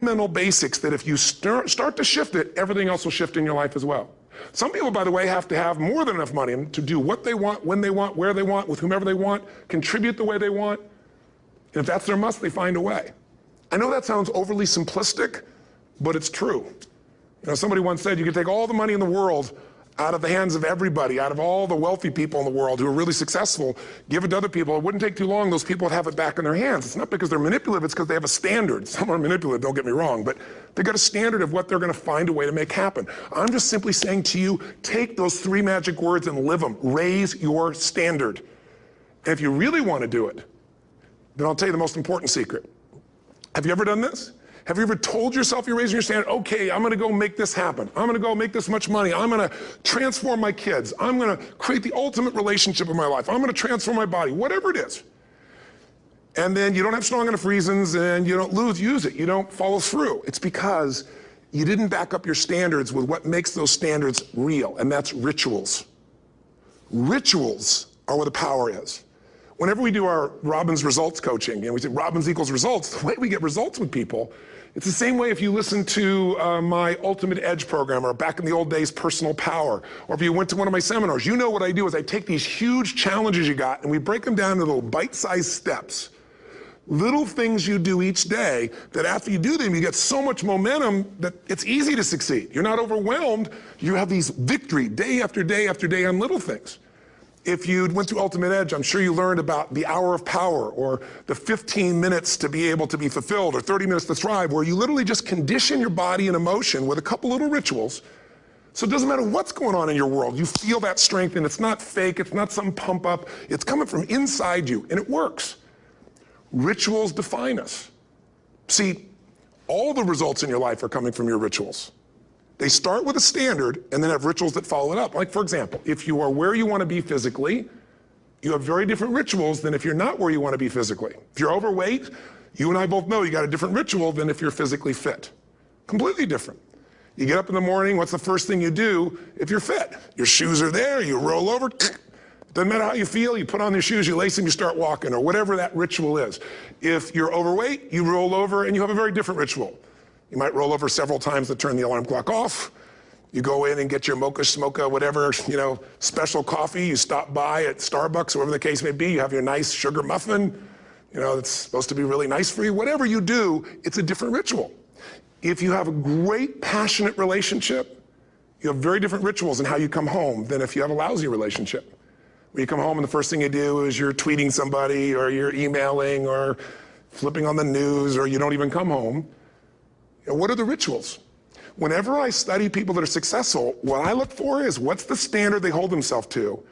fundamental basics that if you start to shift it, everything else will shift in your life as well. Some people, by the way, have to have more than enough money to do what they want, when they want, where they want, with whomever they want, contribute the way they want. And if that's their must, they find a way. I know that sounds overly simplistic, but it's true. You know, somebody once said you can take all the money in the world out of the hands of everybody, out of all the wealthy people in the world who are really successful, give it to other people. It wouldn't take too long, those people would have it back in their hands. It's not because they're manipulative, it's because they have a standard. Some are manipulative, don't get me wrong, but they've got a standard of what they're gonna find a way to make happen. I'm just simply saying to you, take those 3 magic words and live them. Raise your standard. And if you really wanna do it, then I'll tell you the most important secret. Have you ever done this? Have you ever told yourself you're raising your standard? Okay, I'm gonna go make this happen. I'm gonna go make this much money. I'm gonna transform my kids. I'm gonna create the ultimate relationship in my life. I'm gonna transform my body, whatever it is. And then you don't have strong enough reasons and you don't use it. You don't follow through. It's because you didn't back up your standards with what makes those standards real, and that's rituals. Rituals are where the power is. Whenever we do our Robbins results coaching, and we say Robbins equals results, the way we get results with people, it's the same way if you listen to my Ultimate Edge program, or back in the old days, Personal Power, or if you went to one of my seminars. You know what I do is I take these huge challenges you got and we break them down into little bite-sized steps. Little things you do each day that after you do them, you get so much momentum that it's easy to succeed. You're not overwhelmed. You have these victory day after day after day on little things. If you went through Ultimate Edge, I'm sure you learned about the hour of power, or the 15 minutes to be able to be fulfilled, or 30 minutes to thrive, where you literally just condition your body and emotion with a couple little rituals. So it doesn't matter what's going on in your world, you feel that strength, and it's not fake, it's not some pump up, it's coming from inside you, and it works. Rituals define us. See, all the results in your life are coming from your rituals. They start with a standard and then have rituals that follow it up. Like, for example, if you are where you want to be physically, you have very different rituals than if you're not where you want to be physically. If you're overweight, you and I both know you got a different ritual than if you're physically fit. Completely different. You get up in the morning, what's the first thing you do if you're fit? Your shoes are there, you roll over, doesn't matter how you feel, you put on your shoes, you lace them, you start walking, or whatever that ritual is. If you're overweight, you roll over and you have a very different ritual. You might roll over several times to turn the alarm clock off. You go in and get your mocha, smocha, whatever, special coffee. You stop by at Starbucks, or whatever the case may be. You have your nice sugar muffin. It's supposed to be really nice for you. Whatever you do, it's a different ritual. If you have a great, passionate relationship, you have very different rituals in how you come home than if you have a lousy relationship. When you come home and the first thing you do is you're tweeting somebody, or you're emailing, or flipping on the news, or you don't even come home. What are the rituals? Whenever I study people that are successful, what I look for is what's the standard they hold themselves to,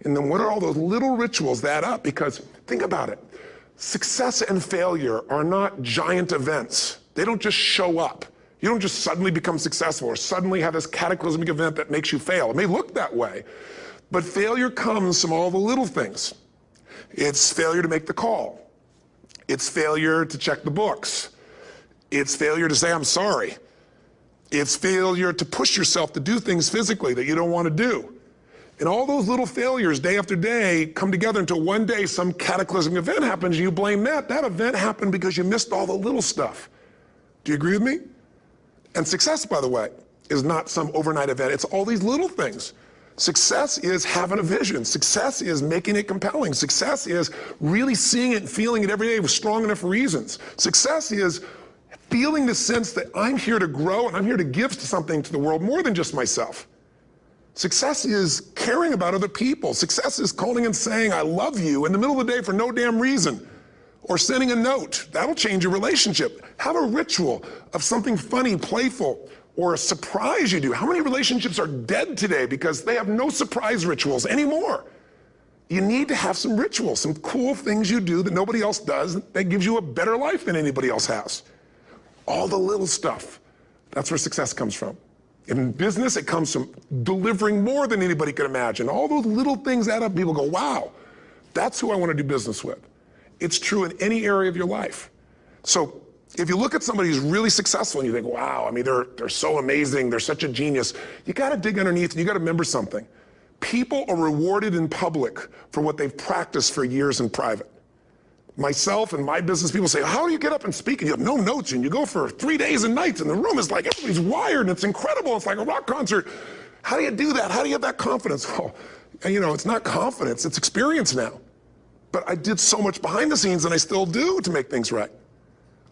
and then what are all those little rituals that add up? Because think about it. Success and failure are not giant events. They don't just show up. You don't just suddenly become successful or suddenly have this cataclysmic event that makes you fail. It may look that way, but failure comes from all the little things. It's failure to make the call. It's failure to check the books. It's failure to say, I'm sorry. It's failure to push yourself to do things physically that you don't want to do. And all those little failures day after day come together until one day some cataclysmic event happens and you blame that. That event happened because you missed all the little stuff. Do you agree with me? And success, by the way, is not some overnight event. It's all these little things. Success is having a vision. Success is making it compelling. Success is really seeing it and feeling it every day with strong enough reasons. Success is feeling the sense that I'm here to grow and I'm here to give something to the world more than just myself. Success is caring about other people. Success is calling and saying, I love you in the middle of the day for no damn reason. Or sending a note. That'll change your relationship. Have a ritual of something funny, playful, or a surprise you do. How many relationships are dead today because they have no surprise rituals anymore? You need to have some rituals, some cool things you do that nobody else does that gives you a better life than anybody else has. All the little stuff, that's where success comes from. In business, it comes from delivering more than anybody could imagine. All those little things add up. People go, wow, that's who I want to do business with. It's true in any area of your life. So if you look at somebody who's really successful and you think, wow, I mean, they're so amazing, they're such a genius, you got to dig underneath and you got to remember something. People are rewarded in public for what they've practiced for years in private. Myself and my business people say, how do you get up and speak? And you have no notes and you go for 3 days and nights and the room is like, everybody's wired and it's incredible. It's like a rock concert. How do you do that? How do you have that confidence? Well, it's not confidence, it's experience now. But I did so much behind the scenes and I still do to make things right.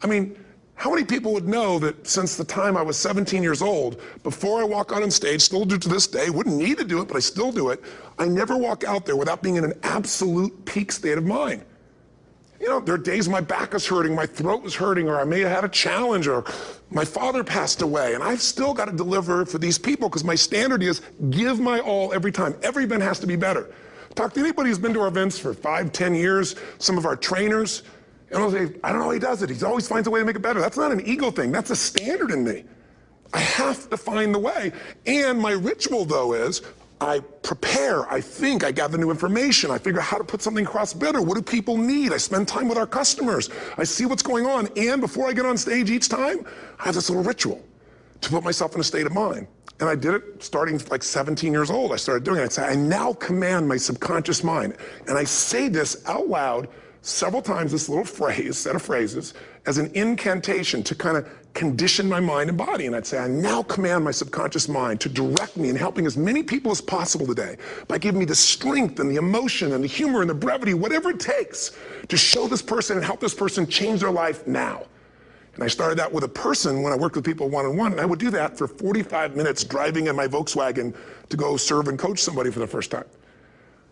I mean, how many people would know that since the time I was 17 years old, before I walk out on stage, still do to this day, wouldn't need to do it, but I still do it, I never walk out there without being in an absolute peak state of mind. There are days my back is hurting, my throat is hurting, or I may have had a challenge, or my father passed away, and I've still got to deliver for these people because my standard is give my all every time. Every event has to be better. Talk to anybody who's been to our events for 5, 10 years, some of our trainers, and I'll say, I don't know how he does it. He always finds a way to make it better. That's not an ego thing. That's a standard in me. I have to find the way. And my ritual, though, is I prepare, I think, I gather new information, I figure out how to put something across better. What do people need? I spend time with our customers. I see what's going on. And before I get on stage each time, I have this little ritual to put myself in a state of mind. And I did it starting like 17 years old. I started doing it. I'd say, I now command my subconscious mind. And I say this out loud several times, this little phrase, set of phrases, as an incantation to kind of condition my mind and body. And I'd say, I now command my subconscious mind to direct me in helping as many people as possible today by giving me the strength and the emotion and the humor and the brevity, whatever it takes to show this person and help this person change their life now. And I started that with a person when I worked with people one-on-one, and I would do that for 45 minutes driving in my Volkswagen to go serve and coach somebody for the first time.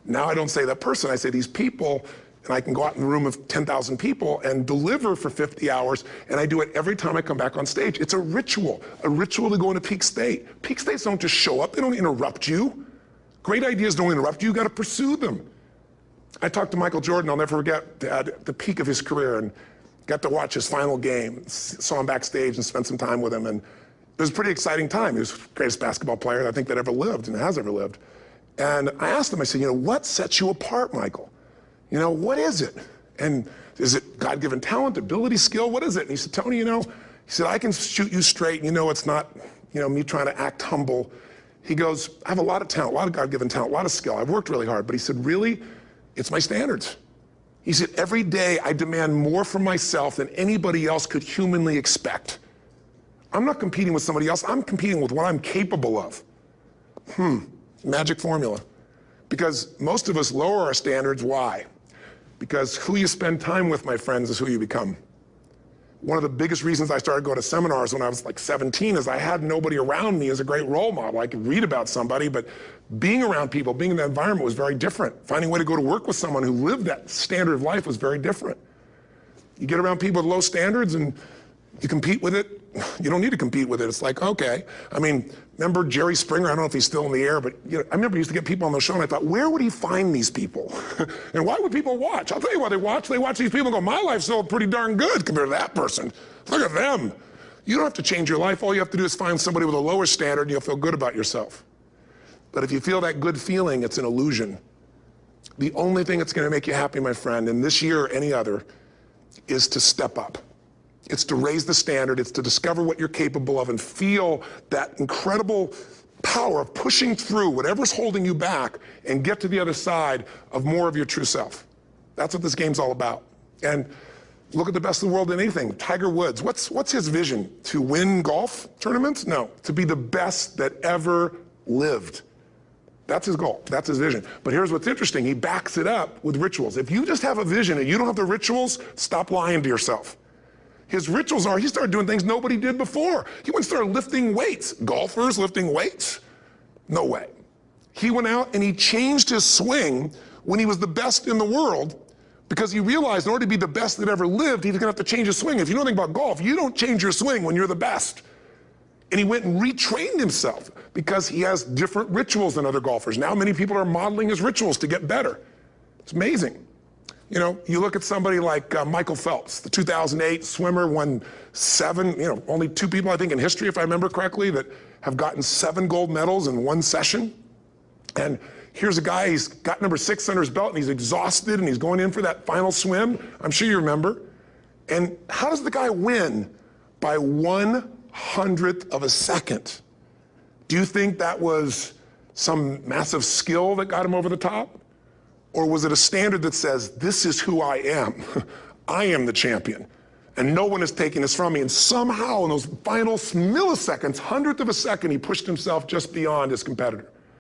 Now I don't say that person, I say these people, and I can go out in a room of 10,000 people and deliver for 50 hours, and I do it every time I come back on stage. It's a ritual to go into peak state. Peak states don't just show up, they don't interrupt you. Great ideas don't interrupt you, you gotta pursue them. I talked to Michael Jordan, I'll never forget, at the peak of his career, and got to watch his final game, saw him backstage and spent some time with him, and it was a pretty exciting time. He was the greatest basketball player I think that ever lived and has ever lived. And I asked him, I said, what sets you apart, Michael? What is it? And is it God-given talent, ability, skill? What is it? And he said, Tony, he said, I can shoot you straight. It's not, me trying to act humble. He goes, I have a lot of talent, a lot of God-given talent, a lot of skill. I've worked really hard. But he said, really, it's my standards. He said, every day I demand more from myself than anybody else could humanly expect. I'm not competing with somebody else. I'm competing with what I'm capable of. Magic formula. Because most of us lower our standards. Why? Because who you spend time with, my friends, is who you become. One of the biggest reasons I started going to seminars when I was like 17 is I had nobody around me as a great role model. I could read about somebody, but being around people, being in that environment was very different. Finding a way to go to work with someone who lived that standard of life was very different. You get around people with low standards and you compete with it. You don't need to compete with it. It's like, okay. Remember Jerry Springer? I don't know if he's still in the air, but I remember he used to get people on the show and I thought, where would he find these people? And why would people watch? I'll tell you why they watch. They watch these people and go, my life's still pretty darn good compared to that person. Look at them. You don't have to change your life. All you have to do is find somebody with a lower standard and you'll feel good about yourself. But if you feel that good feeling, it's an illusion. The only thing that's gonna make you happy, my friend, and this year or any other, is to step up. It's to raise the standard, it's to discover what you're capable of and feel that incredible power of pushing through whatever's holding you back and get to the other side of more of your true self. That's what this game's all about. And look at the best in the world in anything. Tiger Woods, what's his vision? To win golf tournaments? No, to be the best that ever lived. That's his goal, that's his vision. But here's what's interesting, he backs it up with rituals. If you just have a vision and you don't have the rituals, stop lying to yourself. His rituals are, he started doing things nobody did before. He went and started lifting weights. Golfers lifting weights? No way. He went out and he changed his swing when he was the best in the world because he realized in order to be the best that ever lived, he's gonna have to change his swing. If you know anything about golf, you don't change your swing when you're the best. And he went and retrained himself because he has different rituals than other golfers. Now many people are modeling his rituals to get better. It's amazing. You look at somebody like Michael Phelps, the 2008 swimmer, won 7, only 2 people I think in history, if I remember correctly, that have gotten 7 gold medals in one session. And here's a guy, he's got number 6 under his belt and he's exhausted and he's going in for that final swim. I'm sure you remember. And how does the guy win? By 1/100th of a second. Do you think that was some massive skill that got him over the top? Or was it a standard that says, this is who I am? I am the champion, and no one is taking this from me. And somehow in those final milliseconds, 100th of a second, he pushed himself just beyond his competitor.